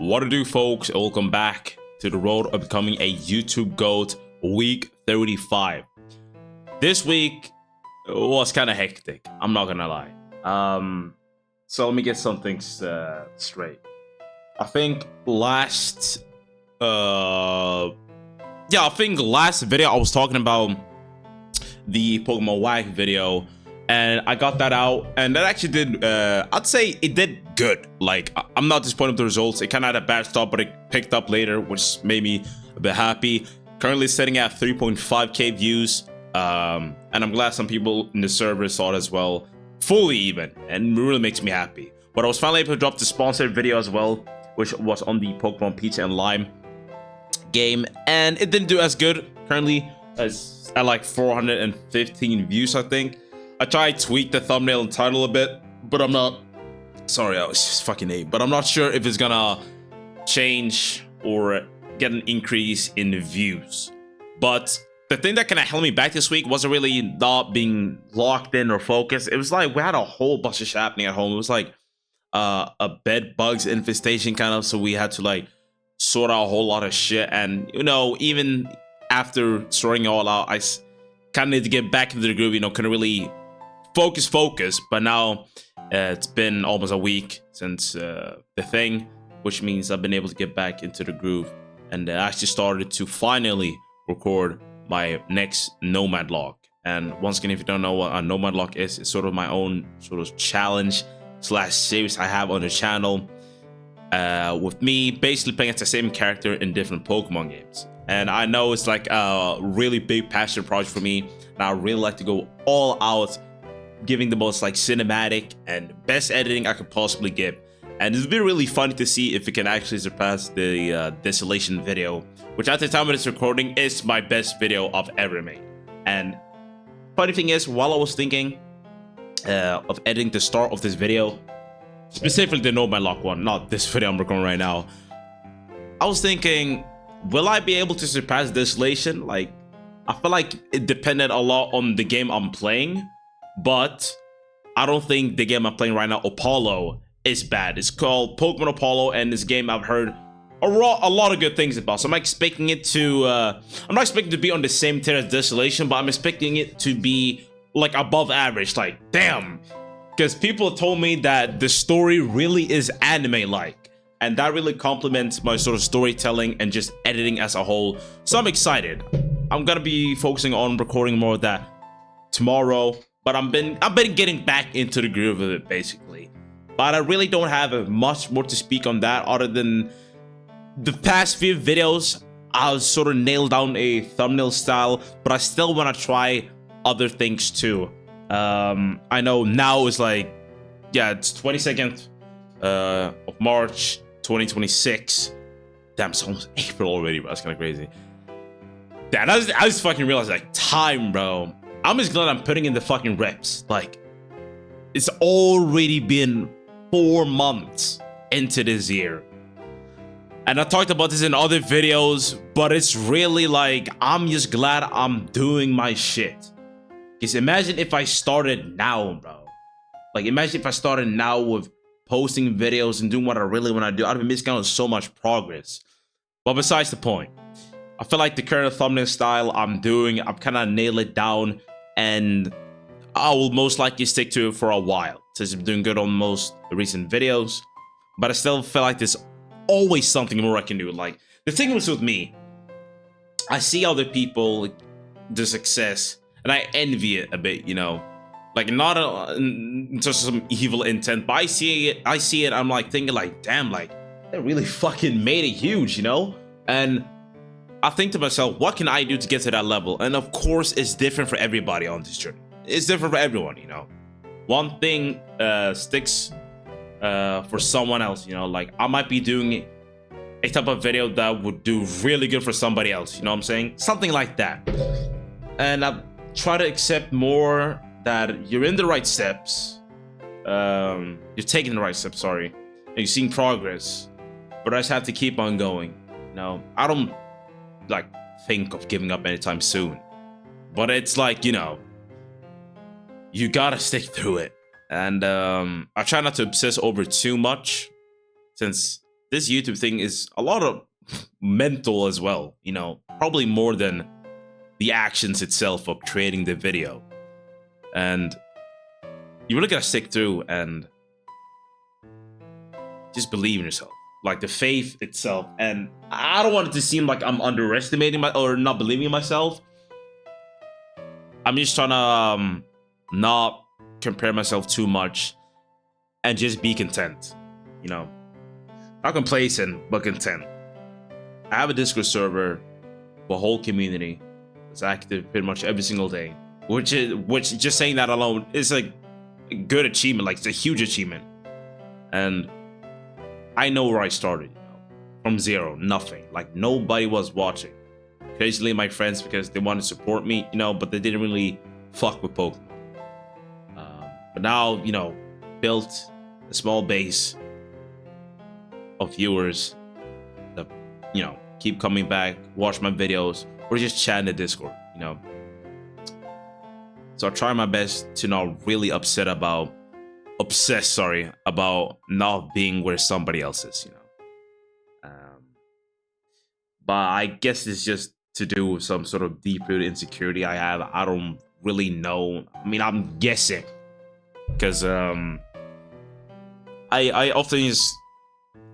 What to do, folks? Welcome back to the road of becoming a YouTube GOAT, week 35. This week was kind of hectic, I'm not gonna lie. So let me get some things straight. I think last video I was talking about the Pokemon WAG video, and I got that out, and that actually did I'd say it did good. Like, I'm not disappointed with the results. It kind of had a bad start, but it picked up later, which made me a bit happy. Currently sitting at 3.5k views, and I'm glad some people in the server saw it as well, fully even, and it really makes me happy. But I was finally able to drop the sponsored video as well, which was on the Pokemon Peach and Lime game, and it didn't do as good currently as at like 415 views, I think. I tried to tweak the thumbnail and title a bit, but I'm not, sorry, I was just fucking eight, but I'm not sure if it's gonna change or get an increase in the views. But the thing that kind of held me back this week wasn't really not being locked in or focused. It was like we had a whole bunch of shit happening at home. It was like a bed bugs infestation kind of, so we had to like sort out a whole lot of shit. And you know, even after sorting it all out, I kind of need to get back into the groove, you know, couldn't really focus. But now it's been almost a week since the thing, which means I've been able to get back into the groove, and I actually started to finally record my next Nomad Log. And once again, if you don't know what a Nomad Log is, it's sort of my own sort of challenge slash series I have on the channel, with me basically playing as the same character in different Pokemon games. And I know it's like a really big passion project for me, and I really like to go all out, giving the most like cinematic and best editing I could possibly give. And it's been really funny to see if it can actually surpass the Desolation video, which at the time of this recording is my best video I've ever made. And funny thing is, while I was thinking of editing the start of this video, specifically the Nomad Lock one, not this video I'm recording right now, I was thinking, will I be able to surpass Desolation? Like, I feel like it depended a lot on the game I'm playing, but I don't think the game I'm playing right now, Apollo, is bad. It's called Pokemon Apollo, and this game I've heard a lot of good things about. So I'm expecting it to, I'm not expecting it to be on the same tier as Desolation, but I'm expecting it to be like above average. Like, damn, because people told me that the story really is anime-like, and that really complements my sort of storytelling and just editing as a whole. So I'm excited. I'm gonna be focusing on recording more of that tomorrow, but I've been getting back into the groove of it basically. But I really don't have much more to speak on that, other than the past few videos I've sort of nailed down a thumbnail style, but I still want to try other things too. I know now is like, yeah, it's 22nd of March 2026. Damn, it's almost April already, bro. That's kind of crazy. Damn, I just fucking realized, like, time, bro. I'm just glad I'm putting in the fucking reps. Like, it's already been 4 months into this year. And I talked about this in other videos, but it's really like, I'm just glad I'm doing my shit. Because imagine if I started now, bro. Like, imagine if I started now with posting videos and doing what I really want to do. I'd be missing out on so much progress. But besides the point, I feel like the current thumbnail style I'm doing, I've kind of nailed it down, and I will most likely stick to it for a while, since I'm doing good on most recent videos. But I still feel like there's always something more I can do. Like, the thing was with me, I see other people, the success, and I envy it a bit, you know. Like, not in just some evil intent, but I see it, I'm like thinking like, damn, like, they really fucking made it huge, you know? And I think to myself, what can I do to get to that level? And of course, it's different for everybody on this journey. It's different for everyone, you know. One thing sticks for someone else, you know. Like, I might be doing a type of video that would do really good for somebody else, you know what I'm saying? Something like that. And I try to accept more that you're in the right steps. You're taking the right steps, sorry. And you're seeing progress. But I just have to keep on going. You know, I don't like think of giving up anytime soon. But it's like, you know, you gotta stick through it. And I try not to obsess over too much, since this YouTube thing is a lot of mental as well, you know, probably more than the actions itself of creating the video. And you really gotta stick through and just believe in yourself, like the faith itself. And I don't want it to seem like I'm underestimating or not believing in myself. I'm just trying to not compare myself too much and just be content, you know, not complacent, but content. I have a Discord server, a whole community that's active pretty much every single day, which just saying that alone is like a good achievement. Like, it's a huge achievement. And I know where I started, you know, from zero, nothing. Like, nobody was watching. Occasionally my friends, because they wanted to support me, you know, but they didn't really fuck with Pokemon. But now, you know, built a small base of viewers that, you know, keep coming back, watch my videos, or just chat in the Discord, you know. So I try my best to not really obsess about not being where somebody else is, you know. But I guess it's just to do with some sort of deep-rooted insecurity I have. I don't really know. I mean, I'm guessing, because I often just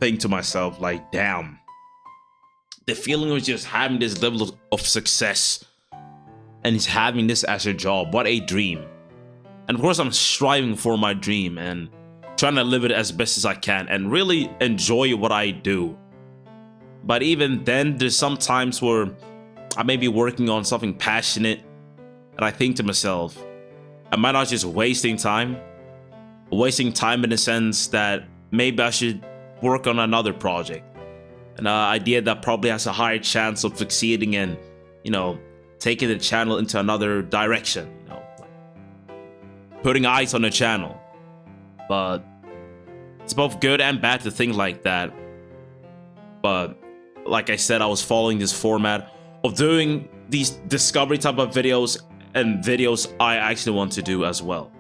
think to myself, like, damn, the feeling of just having this level of success and he's having this as a job. What a dream. And of course, I'm striving for my dream and trying to live it as best as I can and really enjoy what I do. But even then, there's some times where I may be working on something passionate and I think to myself, am I not just wasting time? Wasting time in the sense that maybe I should work on another project, an idea that probably has a higher chance of succeeding and, you know, taking the channel into another direction, you know, like putting eyes on the channel. But it's both good and bad to think like that. But like I said, I was following this format of doing these discovery type of videos and videos I actually want to do as well.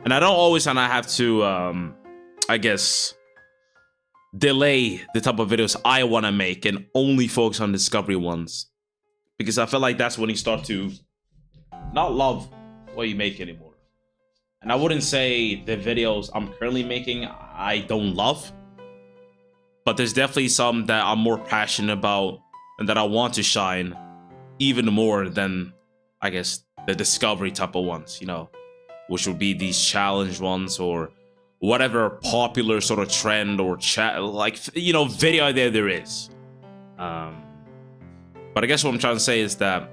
And I don't always want to have to, I guess, delay the type of videos I want to make and only focus on discovery ones. Because I feel like that's when you start to not love what you make anymore. And I wouldn't say the videos I'm currently making I don't love, but there's definitely some that I'm more passionate about and that I want to shine even more than, I guess, the discovery type of ones, you know, which would be these challenge ones or whatever popular sort of trend or like, you know, video idea there is. But I guess what I'm trying to say is that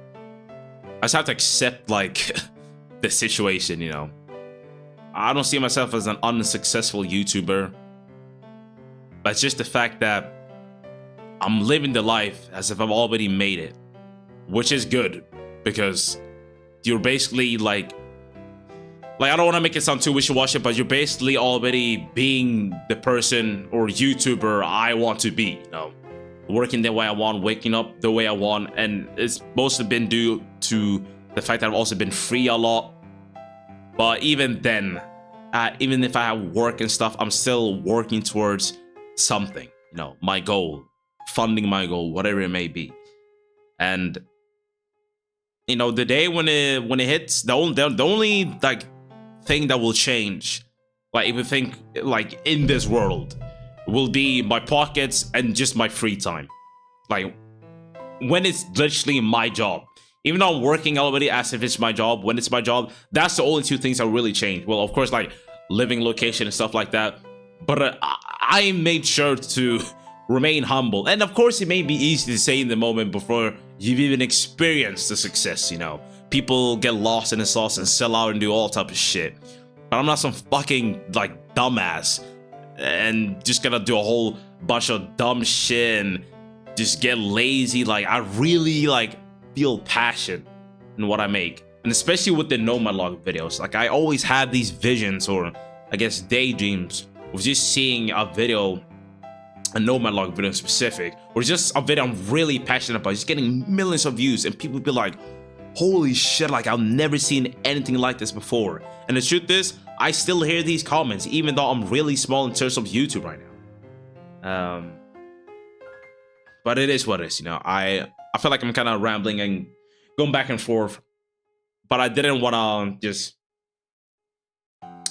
I just have to accept, like, the situation, you know. I don't see myself as an unsuccessful YouTuber, but it's just the fact that I'm living the life as if I've already made it, which is good, because you're basically like I don't want to make it sound too wishy-washy, but you're basically already being the person or YouTuber I want to be, you know. Working the way I want, waking up the way I want, and it's mostly been due to the fact that I've also been free a lot. But even then, even if I have work and stuff, I'm still working towards something, you know, my goal, funding my goal, whatever it may be. And you know, the day when it hits, the only like thing that will change, like if you think like in this world, will be my pockets and just my free time. Like when it's literally my job, even though I'm working already as if it's my job, when it's my job, that's the only two things that really change. Well, of course, like living location and stuff like that, but I made sure to remain humble. And of course, it may be easy to say in the moment before you've even experienced the success, you know. People get lost in the sauce and sell out and do all type of shit. But I'm not some fucking like dumbass and just gonna do a whole bunch of dumb shit and just get lazy. Like, I really like feel passion in what I make, and especially with the Nomad Log videos. Like, I always have these visions, or I guess daydreams, of just seeing a video, a Nomad Log video in specific, or just a video I'm really passionate about, just getting millions of views, and people be like, holy shit, like I've never seen anything like this before. And the truth is, I still hear these comments, even though I'm really small in terms of YouTube right now. But it is what it is, you know. I feel like I'm kind of rambling and going back and forth, but I didn't want to just,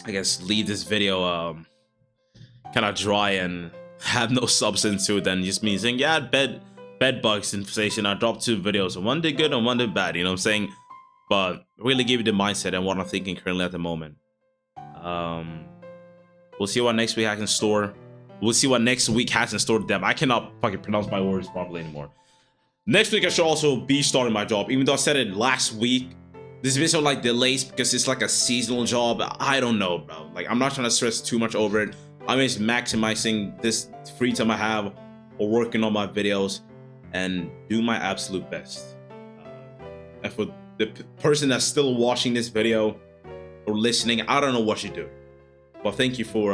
I guess, leave this video kind of dry and have no substance to it than just me saying, yeah, bed bugs infestation. I dropped 2 videos, and one did good and one did bad, you know what I'm saying? But really give you the mindset and what I'm thinking currently at the moment. We'll see what next week has in store. We'll see what next week has in store. Damn, I cannot fucking pronounce my words properly anymore. Next week I should also be starting my job, even though I said it last week. This video like delays because it's like a seasonal job. I don't know, bro. Like, I'm not trying to stress too much over it. I'm just maximizing this free time I have or working on my videos and do my absolute best. And for the person that's still watching this video or listening, I don't know what you do. But thank you for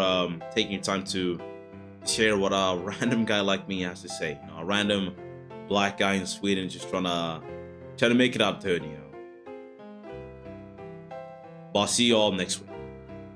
taking your time to share what a random guy like me has to say. You know, a random black guy in Sweden just trying to make it out there, you know. But I'll see you all next week.